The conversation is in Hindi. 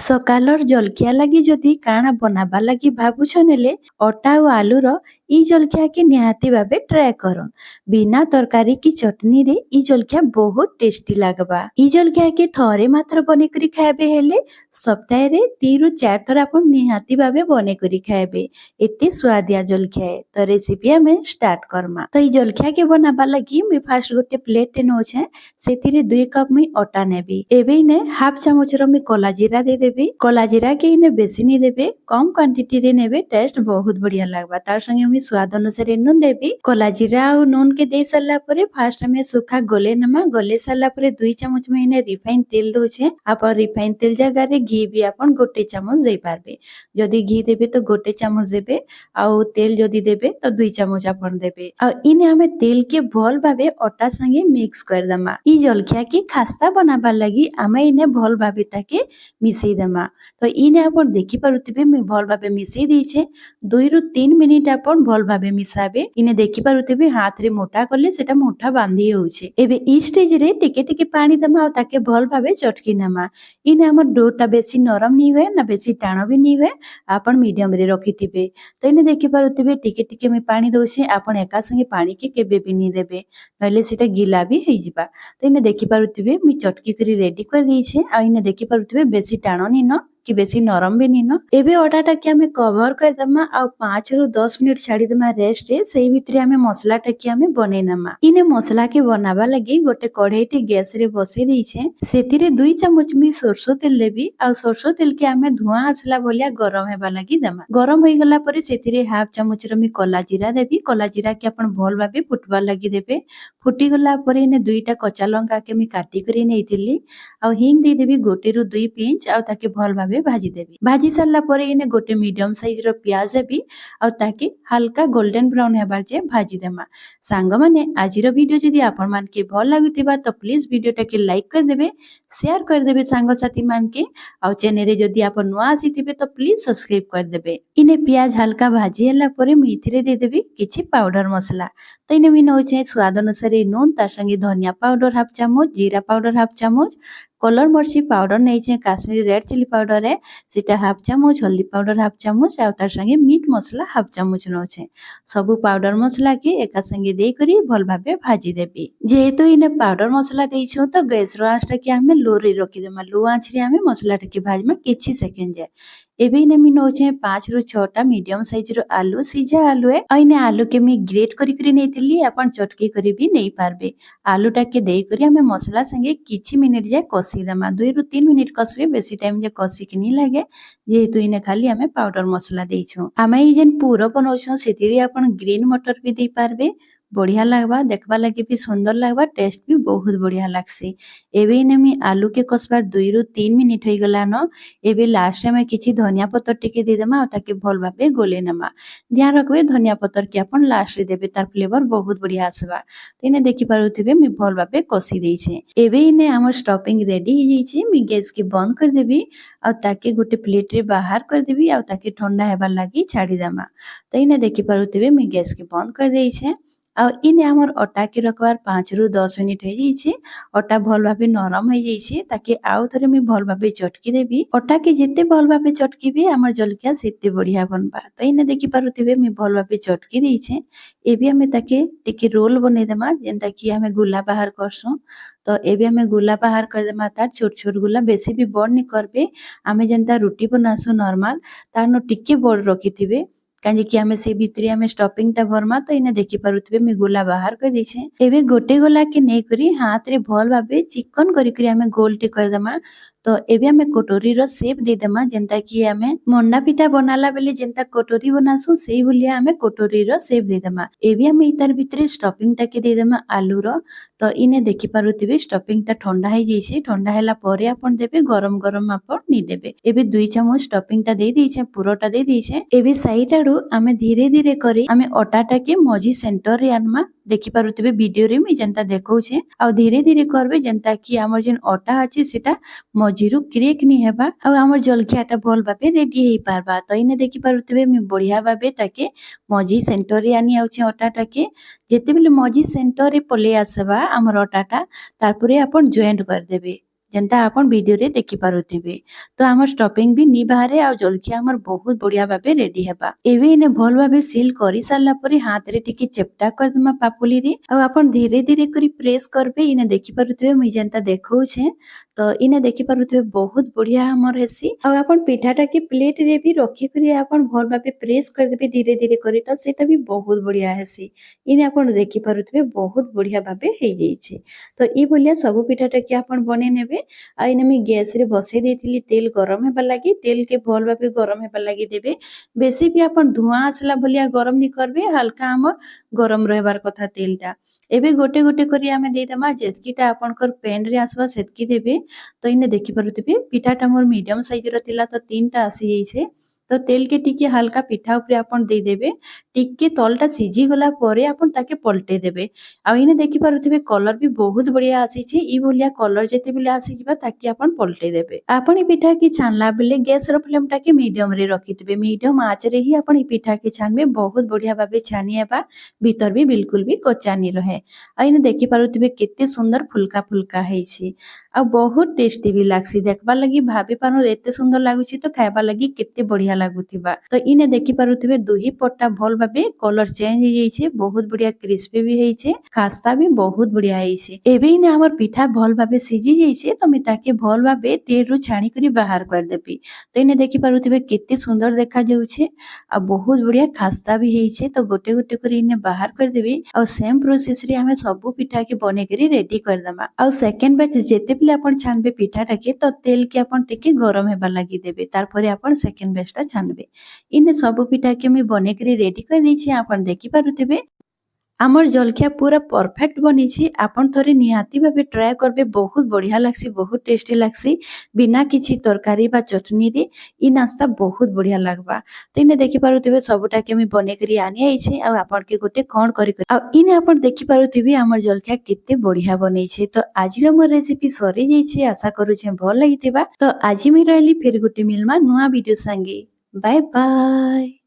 ସକାଳର ଜଳଖିଆ ଲାଗି ଯଦି କାଣା ବନାବା ଲାଗି ଭାବୁଛନ୍ ହେଲେ ଅଟା ଆଉ ଆଲୁର ଇ ଜଳଖିଆକେ ନିହାତି ଭାବେ ଟ୍ରାଏ କରନ୍। ବିନା ତରକାରୀ କି ଚଟनीରେ ଇ ଜଳଖିଆ ବହୁତ ଟେଷ୍ଟି ଲାଗବା। ଇ ଜଳଖିଆକେ ଥରେ ମାତ୍ର ବନେଇକରି ଖାଇବେ ହେଲେ ସପ୍ତାହରେ 3 ରୁ 4 ଥର ଆପଣ ନିହାତି ଭାବେ ବନେଇକରି ଖାଇବେ। ଏତେ ସୁଆଦିଆ ଜଳଖିଆ है। तो रेसिपी हमें स्टार्ट करमा। तो ଇ ଜଳଖିଆକେ ବନାବା ଲାଗି ମୁଇଁ ଫାର୍ଷ୍ଟ ଗୋଟେ ପ୍ଲେଟ୍ ନଉଛେ। ସେଥିରେ 2 କପ୍ ମୁଇଁ ଅଟା ନେବି। ଏବେ ଇନେ ହାଫ ଚାମଚର ମୁଇଁ କଲା जीरा दे देबी। कला जीरा के इने बेसी नहीं देबे, कम क्वांटिटी रे नेबे, टेस्ट बहुत बढ़िया लागबा। तार संगे हम स्वाद अनुसार नून देबी। कला जीरा और नून के दे सारला परे फास्ट हमें सुखा गले नमा। गले सारला परे 2 चामच में इने रिफाइन तेल दोछे। आप रिफाइन तेल जगह रे घी भी अपन गोटे चामच दे पारबे। जदी घी देबे तो गोटे चामच देबे, आउ तेल जदी देबे तो 2 चामच अपन देबे। आ इने हमें तेल के भल भाबे अटा संगे मिक्स कर दमा। इ जलखिया के खास्ता बनाबा लगी हमें इने भल भाबे ताके मिसई देमा। तो इने आपण देखि पारुथिबे मैं भल भाबे मिसई देइछे। 2 ରୁ 3 मिनिट आपण भल भाबे मिसाबे। इने देखि पारुथिबे हाथ रे मोटा करले सेटा मोटा बांधी होउछे। एबे इ स्टेज रे टिके टिके पानी दमा और ताके भल भाबे चटकी नमा। इने हमर डोटा बेसी नरम नी होए ना बेसी टाणो भी नी होए। आपण मीडियम रे रखिथिबे। तो इने देखि पारुथिबे टिके टिके मैं पानी दोछे। आपण एका संगे पानी के केबे भी नी देबे, नले सेटा गिला भी हेइ जिबा। तो इने देखि पारुथिबे मैं चटकी करी रेडी कर देइछे। आ इने देखि पारुथिबे बेसी टाणो नी न कि बेसी नरम भी नी न। एबे अटाटा के हमें कवर कर दमा और 5 ରୁ 10 मिनिट छाड़ी दमा रेस्ट रे। सेही भितरे हमें मसला टकी हमें बने नमा। इने मसला के बनाबा लगी गोटे कढ़ाई टे गैस रे बसे देइछे। सेतिरे 2 चामच मी सरसो तेल देबी। आ सरसो तेल के हमें धुआं आसला भलिया गरम हेबा लगी दमा। गरम होई गला परे सेतिरे हाफ चामच रो मी कला जीरा देबी। कला जीरा के अपन भल भाबे फुटबा लगी देबे। फुटी गला परे इने 2टा कच्चा लंका के मी काटी करी नेइतिली। आ हिंग दे देबी गोटे ରୁ 2 पिंच। आ ताके भल भाबे भाजी देबी। भाजी सारला परे इने गोटे मीडियम साइज रो प्याज देबी। आ ताके हल्का गोल्डन ब्राउन हेबार जे भाजी देमा। सांग माने आजिरो वीडियो जदी आपन मान के भल लागुतिबा तो प्लीज वीडियो टाके लाइक कर देबे, शेयर कर देबे सांग साथी मान के। आ चैनल रे जदी आपन नुआ आसीतिबे तो प्लीज सब्सक्राइब कर देबे। इने प्याज हल्का भाजी हला परे मी इथिरे दे देबी किछि पाउडर मसला। तो इने मी नउछे स्वाद अनुसार नून, तार संगे धनिया पाउडर हाफ चामच, जीरा पाउडर हाफ चामच, कलर मर्ची पाउडर नैछे काश्मीरी रेड चिली पाउडर है सेटा हाफ चामच, हल्दी पाउडर हाफ चामच, आ तार संगे मीट मसला हाफ चामच नउछे। सबु पाउडर मसला के एका संगे दे करी भल भाबे भाजी देबी। जेहेतु इने पाउडर मसला देइछो तो गैस रो आंच टाके हमें लो रे रखि देमा। लो आंच रे हमें मसला टाके भाजमा किछि सेकेंड जाय। एबे इने मी नउछे 5 ରୁ 6टा मीडियम साइज रो आलू, सीझा आलू है। आ इने आलू के मी ग्रेट करी करी नेइतिली। आपण चटकी करी भी नेइ पारबे। आलू टाके देई करी हमें मसला संगे किछि मिनिट जाय कसी दमा। 2 ରୁ 3 मिनिट कसबे, बेसी टाइम जे कसी के नी लागे। जेहेतु इने खाली हमें पाउडर मसला देइछो। हमें इ जेन पूरा बनौछो सेतिरे आपण ग्रीन मटर भी देई पारबे। बढ़िया लागबा, देखबा लगे भी सुंदर लागबा, टेस्ट भी बहुत बढ़िया लागसी। एबे इने मी आलू के कसबार 2 ରୁ 3 मिनिट होई गला न। एबे लास्ट में किछि धनिया पत्तर टिके दे देमा और ताके भल भाबे गोले नमा। ध्यान रखबे धनिया पत्तर के अपन लास्ट रे देबे, तार फ्लेवर बहुत बढ़िया आसबा। तो इने देखि पारुथिबे मी भल भाबे कसी देइछे। एबे इने हमर स्टफिंग रेडी हो जाइछे। मी गैस के बंद कर देबी और ताके गोटे प्लेट रे बाहर कर देबी और ताके ठंडा हेबा लागि छाड़ी देमा। तो इने देखि पारुथिबे मी गैस के बंद कर देइछे। आ इने हमर अटा के रखबार 5 ରୁ 10 मिनिट हो जाइछे। अटा भल भाबे नरम हो जाइछे। ताके आउ थरे मी भल भाबे चटकी देबी। अटा के जेते भल भाबे चटकीबे हमर जलखिया सेते बढ़िया बनबा। तो इने देखि पारुथिबे मी भल भाबे चटकी देइछे। एबे हमें ताके टिके रोल बने देमा जेंता कि हमें गुला बाहर करसु। तो एबे हमें गुला बाहर कर देमा। तार छोट छोट गुला बेसी भी बड़ नी करबे। हमें जेंता रोटी बनासु नॉर्मल तार न टिके बड़ रखिथिबे। काजे कि हमें से भितरे हमें स्टफिंग ता भरमा। तो इने देखि पारुथिबे मी गोला बाहर कर देइछे। एबे गोटे गोला के नै करी हाथ रे भल भाबे चिकन करी करी हमें गोल टे कर देमा। तो एबे हमें कटोरी रो शेप दे देमा जेंता कि हमें मंडा पिठा बनाला बेले जेंता कटोरी बनासु सेही भलिया हमें कटोरी रो शेप दे देमा। एबे हमें इतार भितरे स्टफिंग टा के दे देमा आलू रो। तो इने देखि पारुथिबे स्टफिंग ता ठंडा हो जाइछे। ठंडा हैला परे आपण देबे गरम गरम आपण नी देबे। एबे 2 चामच स्टफिंग ता दे देइछे, पुरोटा दे देइछे। एबे साइड आडू हमें धीरे धीरे करी हमें अटा टा के मझी सेंटर रे आनमा। देखि पारुथिबे वीडियो रे मी जेंता देखौछे। आ धीरे धीरे करबे जेंता कि हमर जेन अटा अछि सेटा मझीरु क्रेक नी हेबा। आ हमर जलखियाटा भल भाबे रेडी हेई पारबा। तो इने देखि पारुथिबे मी बढ़िया भाबे ताके मझी सेंटर रे आनी आउछे अटाटा के। जेते बेले मझी सेंटर रे पले आसबा हमर अटाटा तारपरे आपण जॉइंट कर देबे। जेनता आपण वीडियो रे देखि पारुथिबे। तो हमर स्टफिंग भी नी बाहरे आ जलखिया हमर बहुत बढ़िया भाबे रेडी हेबा। एबे इने भल भाबे सील करि सारला परे हाथ रे टिके चेप्टा कर दमा पापुली रे आ आपण धीरे धीरे करी प्रेस करबे। इने देखि पारुथिबे मुई जेनता देखौछे तो इने देखि पारुथिबे बहुत बढ़िया हमर हेसी। आ आपण पिठाटा के प्लेट रे भी रखि करी आपण भल भाबे प्रेस कर देबे धीरे धीरे करी तो सेटा भी बहुत बढ़िया हेसी। इने आपण देखि पारुथिबे बहुत बढ़िया भाबे हे जाईछे। तो ई भलिया सब पिठाटा के आपण बने नेबे। आ इने मी गैस रे बसे देथिली तेल गरम हेबा लागि तेल के भल भाबे गरम हेबा लागि देबे। बेसी भी आपण धुआं आसला भलिया गरम नी करबे हल्का हमर गरम रहबार कथा तेलटा। एबे गोटे गोटे करी आमे देई दमा जेतकीटा आपनकर पैन रे आसबा सेतकी देबे। तो इने देखि पारुथिबे पिठाटा मोर मीडियम साइज रो तिला तो 3टा आसी जाईछे। तो तेल के टिके हल्का पिठा ऊपर आपण देई देबे। टिके तलटा सिझी गला परे आपण ताके पलटे देबे। आ इने देखि पारुथिबे कलर भी बहुत बढ़िया आसीछे। ई भलिया कलर जेते बेले आसी जिबा ताके आपण पलटे देबे। आपण ई पिठा के छानला बेले गैस रो फ्लेम टाके मीडियम रे रखिथिबे। मीडियम आंच रे ही आपण ई पिठा के छानबे बहुत बढ़िया भाबे छानी हेबा। भीतर भी बिल्कुल भी कच्चा नी रहे। आ इने देखि पारुथिबे केते सुंदर फुलका फुलका हेछि। आ बहुत टेस्टी भी लागसी देखबा लगी भाबी पानु एते सुंदर लागुछि तो खायबा लगी केते बढ़िया लागुथिबा। तो इने देखि पारुथिबे दुही पट्टा भल भाबे कलर चेंज हे जाइछे बहुत बढ़िया क्रिस्पी भी हेइछे खास्ता भी बहुत बढ़िया हेइछे। एबे इने हमर पिठा भल भाबे सिझी जाइछे तो मी ताके भल भाबे तेल रु छाणी करी बाहर कर देबी। तो इने देखि पारुथिबे केते सुंदर देखा जाउछे आ बहुत बढ़िया खास्ता भी हेइछे। तो गोटे गोटे करी इने बाहर कर देबी। आ सेम प्रोसेस रे हमें सब पिठा के बने करी रेडी कर दमा। आ सेकंड बैच जेते बेले आपण छानबे पिठाटा के तो तेल के आपण टिके गरम हेबा लागि देबे। तार परे आपण सेकंड बैचटा छानबे। इने सब पिठा के मी बने करी रेडी कर दैछि आपण देखि पारुथिबे। आमर जलखिया पूरा परफेक्ट बनिछि। आपण थरे निहाती भाबे ट्राई करबे बहुत बढ़िया लागसी बहुत टेस्टी लागसी। बिना किछि तरकारी बा चटनी रे ई नास्ता बहुत बढ़िया लागबा। तो इने देखि पारुथिबे सबटा के मी बने करी आनी आइछे आ आपण के गोटे कोन करी आ इने आपण देखि पारुथिबे हमर जलखिया केते बढ़िया बनेछि। तो आजिर मोर रेसिपी सरी जाइछे आशा करूछे भल लागिथिबा। तो आजि मी रहली फेर गोटे मिलमा नुवा वीडियो संगे। Bye bye.